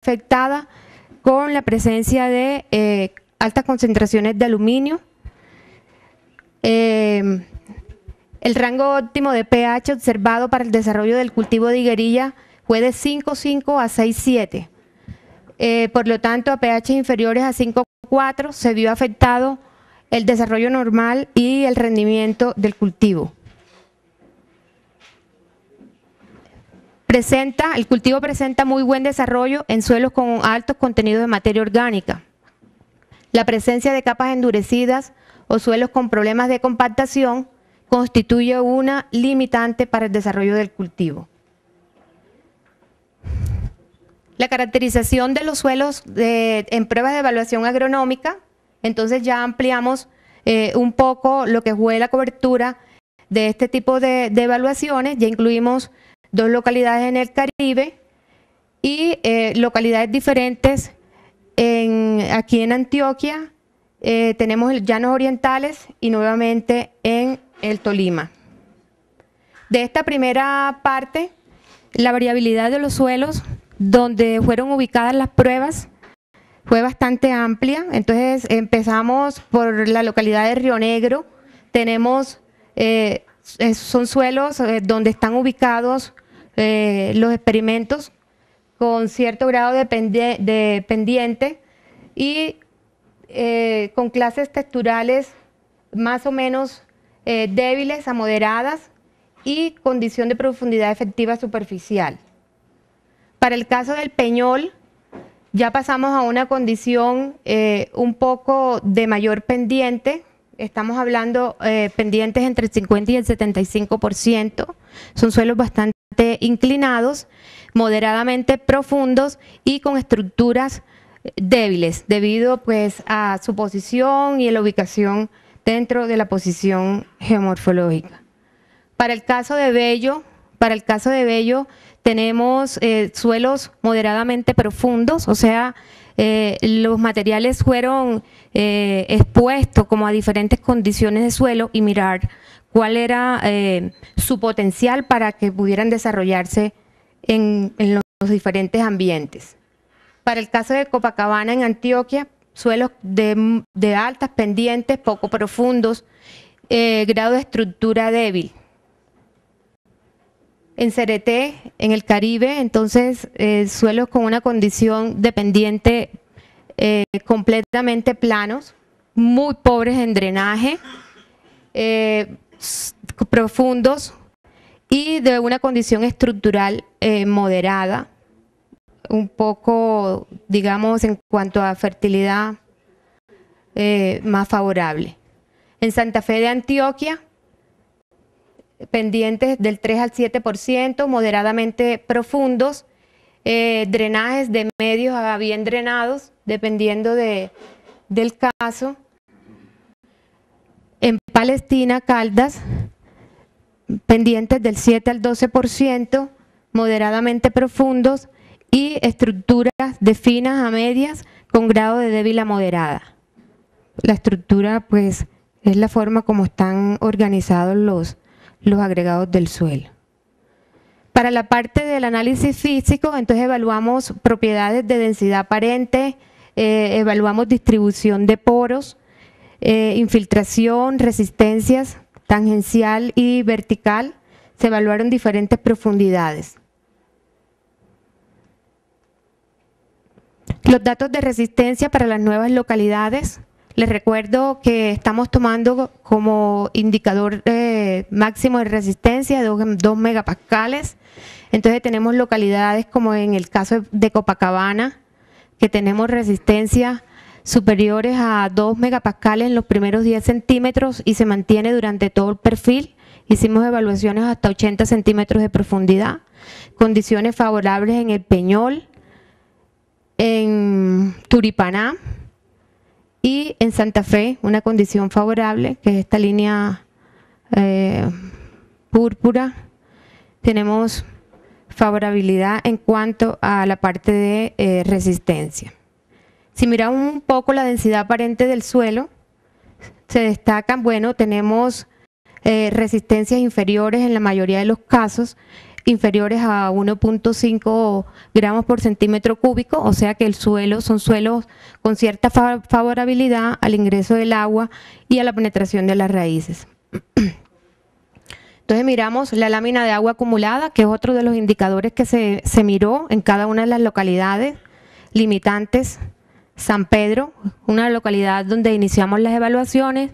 afectada con la presencia de altas concentraciones de aluminio. El rango óptimo de pH observado para el desarrollo del cultivo de higuerilla fue de 5,5 a 6,7. Por lo tanto, a pH inferiores a 5,4 se vio afectado el desarrollo normal y el rendimiento del cultivo. El cultivo presenta muy buen desarrollo en suelos con altos contenidos de materia orgánica. La presencia de capas endurecidas o suelos con problemas de compactación constituye una limitante para el desarrollo del cultivo. La caracterización de los suelos en pruebas de evaluación agronómica, entonces ya ampliamos un poco lo que fue la cobertura de este tipo de evaluaciones. Ya incluimos 2 localidades en el Caribe y localidades diferentes aquí en Antioquia. Tenemos el Llanos Orientales y nuevamente en el Tolima. De esta primera parte, la variabilidad de los suelos donde fueron ubicadas las pruebas fue bastante amplia. Entonces empezamos por la localidad de Río Negro. Tenemos, son suelos donde están ubicados los experimentos con cierto grado de pendiente y con clases texturales más o menos débiles a moderadas y condición de profundidad efectiva superficial. Para el caso del Peñol, ya pasamos a una condición un poco de mayor pendiente. Estamos hablando pendientes entre el 50 y el 75%. Son suelos bastante inclinados, moderadamente profundos y con estructuras débiles, debido pues a su posición y la ubicación dentro de la posición geomorfológica. Para el caso de Bello, tenemos suelos moderadamente profundos, o sea, los materiales fueron expuestos como a diferentes condiciones de suelo y mirar cuál era su potencial para que pudieran desarrollarse en los diferentes ambientes. Para el caso de Copacabana en Antioquia, suelos de altas pendientes, poco profundos, grado de estructura débil. En Cereté, en el Caribe, entonces suelos con una condición de pendiente completamente planos, muy pobres en drenaje, profundos y de una condición estructural moderada, un poco, digamos, en cuanto a fertilidad más favorable. En Santa Fe de Antioquia, pendientes del 3 al 7%, moderadamente profundos, drenajes de medios a bien drenados, dependiendo del caso. En Palestina, Caldas, pendientes del 7 al 12%, moderadamente profundos y estructuras de finas a medias con grado de débil a moderada. La estructura, pues, es la forma como están organizados los agregados del suelo. Para la parte del análisis físico, entonces evaluamos propiedades de densidad aparente, evaluamos distribución de poros, infiltración, resistencias tangencial y vertical. Se evaluaron diferentes profundidades. Los datos de resistencia para las nuevas localidades. Les recuerdo que estamos tomando como indicador máximo de resistencia de 2 megapascales. Entonces tenemos localidades como en el caso de Copacabana, que tenemos resistencia superiores a 2 megapascales en los primeros 10 centímetros y se mantiene durante todo el perfil. Hicimos evaluaciones hasta 80 centímetros de profundidad. Condiciones favorables en el Peñol, en Turipaná y en Santa Fe, una condición favorable, que es esta línea púrpura. Tenemos favorabilidad en cuanto a la parte de resistencia. Si miramos un poco la densidad aparente del suelo, se destacan, bueno, tenemos resistencias inferiores en la mayoría de los casos inferiores a 1.5 gramos por centímetro cúbico, o sea que el suelo son suelos con cierta favorabilidad al ingreso del agua y a la penetración de las raíces. Entonces miramos la lámina de agua acumulada, que es otro de los indicadores que se miró en cada una de las localidades limitantes. San Pedro, una localidad donde iniciamos las evaluaciones,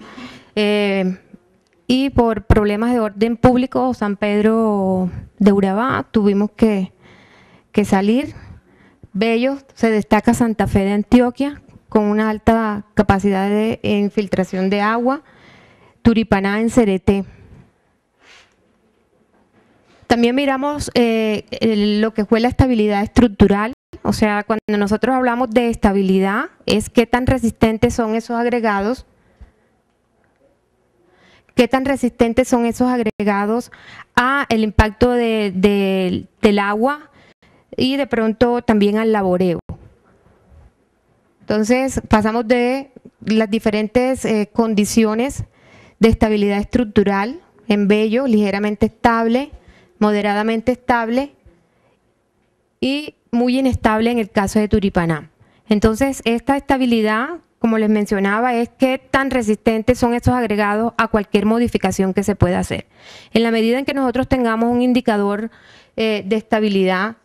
y por problemas de orden público, San Pedro de Urabá, tuvimos que salir. Bello, se destaca Santa Fe de Antioquia, con una alta capacidad de infiltración de agua. Turipaná en Cereté. También miramos lo que fue la estabilidad estructural. O sea, cuando nosotros hablamos de estabilidad, es qué tan resistentes son esos agregados, a el impacto del agua y de pronto también al laboreo. Entonces, pasamos de las diferentes condiciones de estabilidad estructural en Bello, ligeramente estable, moderadamente estable y muy inestable en el caso de Turipaná. Entonces, esta estabilidad, como les mencionaba, es qué tan resistentes son estos agregados a cualquier modificación que se pueda hacer. En la medida en que nosotros tengamos un indicador de estabilidad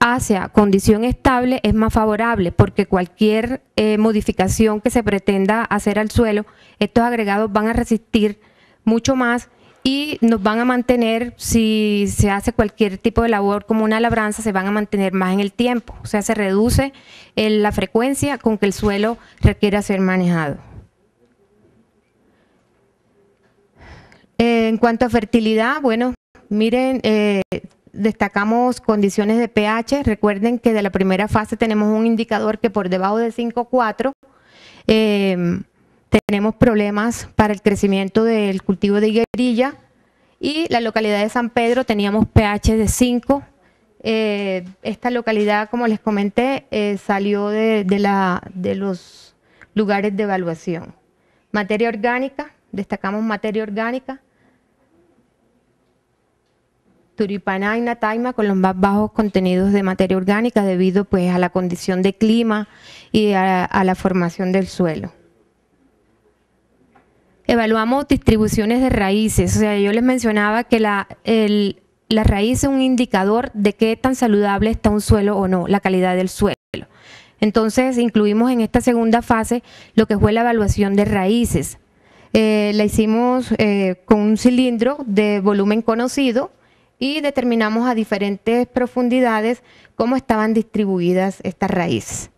hacia condición estable, es más favorable, porque cualquier modificación que se pretenda hacer al suelo, estos agregados van a resistir mucho más y nos van a mantener, si se hace cualquier tipo de labor como una labranza, se van a mantener más en el tiempo. O sea, se reduce la frecuencia con que el suelo requiera ser manejado. En cuanto a fertilidad, bueno, miren, destacamos condiciones de pH. Recuerden que de la primera fase tenemos un indicador que por debajo de 5,4 tenemos problemas para el crecimiento del cultivo de higuerilla, y la localidad de San Pedro teníamos pH de 5. Esta localidad, como les comenté, salió de los lugares de evaluación. Materia orgánica, destacamos materia orgánica. Turipaná y Nataima con los más bajos contenidos de materia orgánica debido pues a la condición de clima y a la formación del suelo. Evaluamos distribuciones de raíces. O sea, yo les mencionaba que la raíz es un indicador de qué tan saludable está un suelo o no, la calidad del suelo. Entonces, incluimos en esta segunda fase lo que fue la evaluación de raíces. La hicimos con un cilindro de volumen conocido y determinamos a diferentes profundidades cómo estaban distribuidas estas raíces.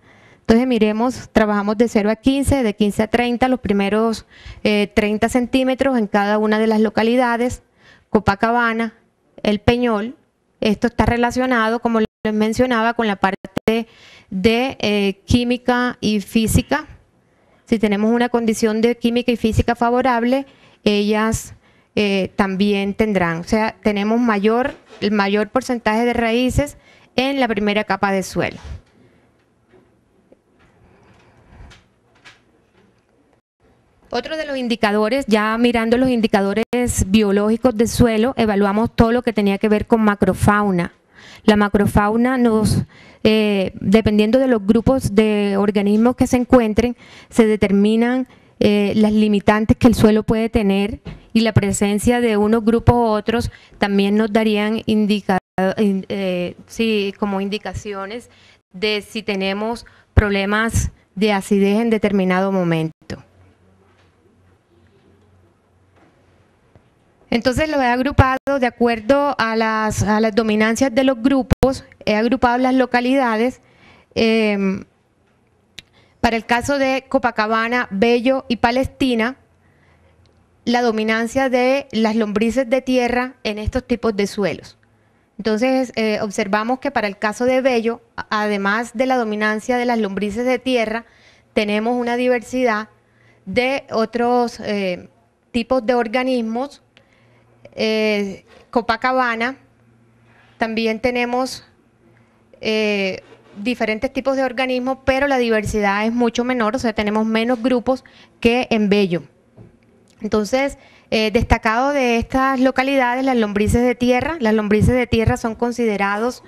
Entonces miremos, trabajamos de 0 a 15, de 15 a 30, los primeros 30 centímetros en cada una de las localidades. Copacabana, El Peñol, esto está relacionado, como les mencionaba, con la parte de química y física. Si tenemos una condición de química y física favorable, ellas también tendrán. O sea, tenemos el mayor porcentaje de raíces en la primera capa de suelo. Otro de los indicadores, ya mirando los indicadores biológicos del suelo, evaluamos todo lo que tenía que ver con macrofauna. La macrofauna dependiendo de los grupos de organismos que se encuentren, se determinan las limitantes que el suelo puede tener, y la presencia de unos grupos u otros también nos darían como indicaciones de si tenemos problemas de acidez en determinado momento. Entonces lo he agrupado de acuerdo a las dominancias de los grupos, he agrupado las localidades. Para el caso de Copacabana, Bello y Palestina, la dominancia de las lombrices de tierra en estos tipos de suelos. Entonces observamos que para el caso de Bello, además de la dominancia de las lombrices de tierra, tenemos una diversidad de otros tipos de organismos. Copacabana también tenemos diferentes tipos de organismos, pero la diversidad es mucho menor, o sea, tenemos menos grupos que en Bello. Entonces, Destacado de estas localidades, las lombrices de tierra. Las lombrices de tierra son considerados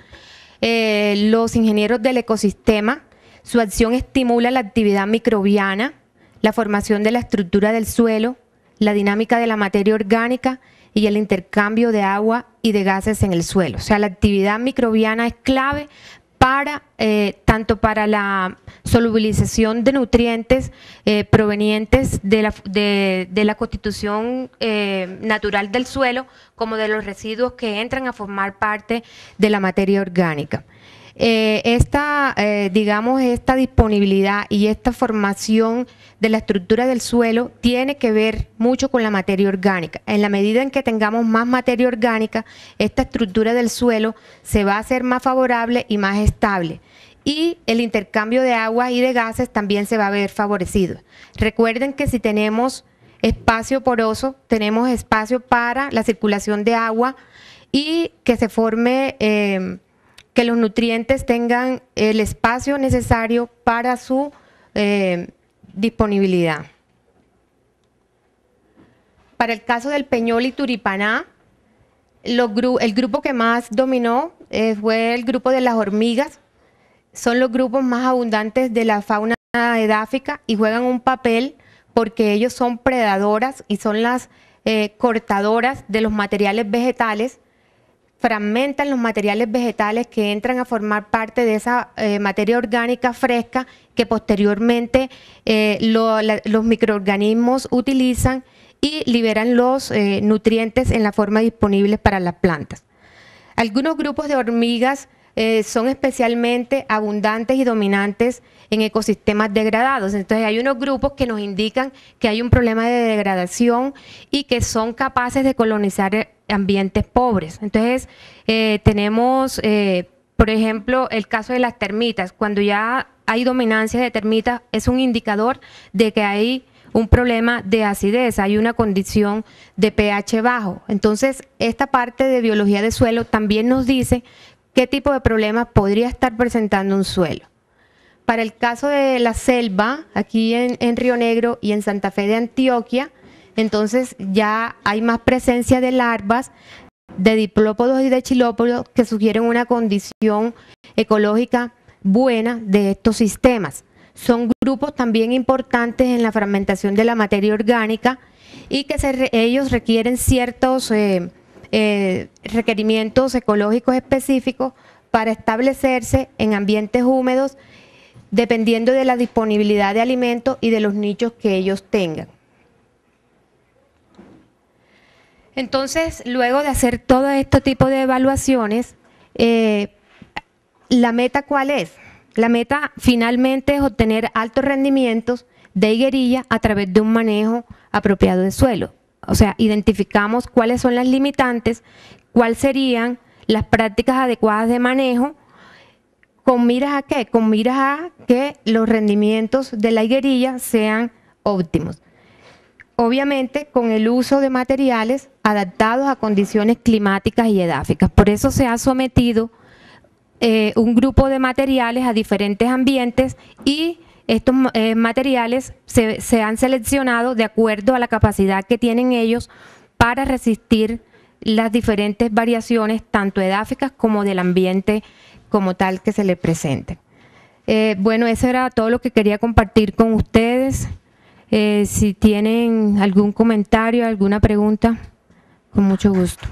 los ingenieros del ecosistema. Su acción estimula la actividad microbiana, la formación de la estructura del suelo, la dinámica de la materia orgánica y el intercambio de agua y de gases en el suelo. O sea, la actividad microbiana es clave para, tanto para la solubilización de nutrientes provenientes de la constitución natural del suelo, como de los residuos que entran a formar parte de la materia orgánica. Esta disponibilidad y esta formación de la estructura del suelo tiene que ver mucho con la materia orgánica. En la medida en que tengamos más materia orgánica, esta estructura del suelo se va a hacer más favorable y más estable. Y el intercambio de agua y de gases también se va a ver favorecido. Recuerden que si tenemos espacio poroso, tenemos espacio para la circulación de agua y que se forme, que los nutrientes tengan el espacio necesario para su disponibilidad. Para el caso del Peñol y Turipaná, el grupo que más dominó fue el grupo de las hormigas. Son los grupos más abundantes de la fauna edáfica y juegan un papel porque ellos son predadoras y son las cortadoras de los materiales vegetales, fragmentan los materiales vegetales que entran a formar parte de esa materia orgánica fresca que posteriormente los microorganismos utilizan y liberan los nutrientes en la forma disponible para las plantas. Algunos grupos de hormigas son especialmente abundantes y dominantes en ecosistemas degradados. Entonces hay unos grupos que nos indican que hay un problema de degradación y que son capaces de colonizar ambientes pobres. Entonces tenemos, por ejemplo, el caso de las termitas. Cuando ya hay dominancia de termitas es un indicador de que hay un problema de acidez, hay una condición de pH bajo. Entonces esta parte de biología de suelo también nos dice qué tipo de problemas podría estar presentando un suelo. Para el caso de la selva, aquí en Río Negro y en Santa Fe de Antioquia, entonces ya hay más presencia de larvas, de diplópodos y de chilópodos que sugieren una condición ecológica buena de estos sistemas. Son grupos también importantes en la fragmentación de la materia orgánica y que ellos requieren ciertos requerimientos ecológicos específicos para establecerse en ambientes húmedos dependiendo de la disponibilidad de alimentos y de los nichos que ellos tengan. Entonces, luego de hacer todo este tipo de evaluaciones, ¿la meta cuál es? La meta finalmente es obtener altos rendimientos de higuerilla a través de un manejo apropiado de suelo. O sea, identificamos cuáles son las limitantes, cuáles serían las prácticas adecuadas de manejo, ¿con miras a qué? Con miras a que los rendimientos de la higuerilla sean óptimos. Obviamente con el uso de materiales adaptados a condiciones climáticas y edáficas. Por eso se ha sometido un grupo de materiales a diferentes ambientes y estos materiales se han seleccionado de acuerdo a la capacidad que tienen ellos para resistir las diferentes variaciones, tanto edáficas como del ambiente como tal que se les presente. Bueno, eso era todo lo que quería compartir con ustedes. Si tienen algún comentario, alguna pregunta, con mucho gusto.